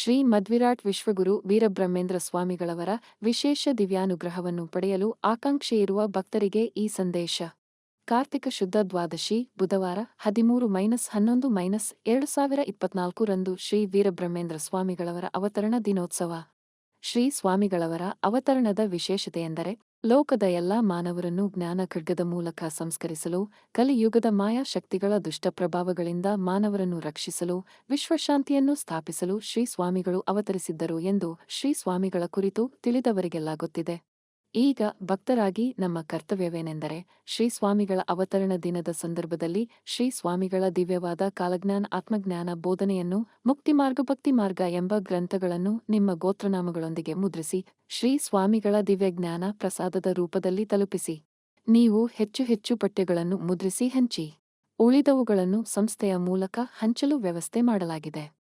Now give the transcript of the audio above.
ಶ್ರೀ ಮಧ್ವಿರಾಟ್ ವಿಶ್ವಗುರು ವೀರಬ್ರಹ್ಮೇಂದ್ರ ಸ್ವಾಮಿಗಳವರ ವಿಶೇಷ ದಿವ್ಯಾನುಗ್ರಹವನ್ನು ಪಡೆಯಲು ಆಕಾಂಕ್ಷೆಯಿರುವ ಭಕ್ತರಿಗೆ ಈ ಸಂದೇಶ. ಕಾರ್ತಿಕ ಶುದ್ಧ ದ್ವಾದಶಿ ಬುಧವಾರ 13-11-2024 ರಂದು ಶ್ರೀ ವೀರಬ್ರಹ್ಮೇಂದ್ರ ಸ್ವಾಮಿಗಳವರ ಅವತರಣ ದಿನೋತ್ಸವ. ಶ್ರೀ ಸ್ವಾಮಿಗಳವರ ಅವತರಣದ ವಿಶೇಷತೆಯೆಂದರೆ ಲೋಕದ ಎಲ್ಲಾ ಮಾನವರನ್ನು ಜ್ಞಾನ ಖಡ್ಗದ ಮೂಲಕ ಸಂಸ್ಕರಿಸಲು, ಕಲಿಯುಗದ ಮಾಯಾ ಶಕ್ತಿಗಳ ದುಷ್ಟಪ್ರಭಾವಗಳಿಂದ ಮಾನವರನ್ನು ರಕ್ಷಿಸಲು, ವಿಶ್ವಶಾಂತಿಯನ್ನು ಸ್ಥಾಪಿಸಲು ಶ್ರೀ ಸ್ವಾಮಿಗಳು ಅವತರಿಸಿದ್ದರು ಎಂದು ಶ್ರೀ ಸ್ವಾಮಿಗಳ ಕುರಿತು ತಿಳಿದವರಿಗೆಲ್ಲ ಗೊತ್ತಿದೆ. ಈಗ ಭಕ್ತರಾಗಿ ನಮ್ಮ ಕರ್ತವ್ಯವೇನೆಂದರೆ ಶ್ರೀ ಸ್ವಾಮಿಗಳ ಅವತರಣ ದಿನದ ಸಂದರ್ಭದಲ್ಲಿ ಶ್ರೀ ಸ್ವಾಮಿಗಳ ದಿವ್ಯವಾದ ಕಾಲಜ್ಞಾನ, ಆತ್ಮಜ್ಞಾನ ಬೋಧನೆಯನ್ನು, ಮುಕ್ತಿಮಾರ್ಗ, ಭಕ್ತಿಮಾರ್ಗ ಎಂಬ ಗ್ರಂಥಗಳನ್ನು ನಿಮ್ಮ ಗೋತ್ರನಾಮಗಳೊಂದಿಗೆ ಮುದ್ರಿಸಿ ಶ್ರೀ ಸ್ವಾಮಿಗಳ ದಿವ್ಯಜ್ಞಾನ ಪ್ರಸಾದದ ರೂಪದಲ್ಲಿ ತಲುಪಿಸಿ. ನೀವು ಹೆಚ್ಚು ಹೆಚ್ಚು ಪಠ್ಯಗಳನ್ನು ಮುದ್ರಿಸಿ ಹಂಚಿ. ಉಳಿದವುಗಳನ್ನು ಸಂಸ್ಥೆಯ ಮೂಲಕ ಹಂಚಲು ವ್ಯವಸ್ಥೆ ಮಾಡಲಾಗಿದೆ.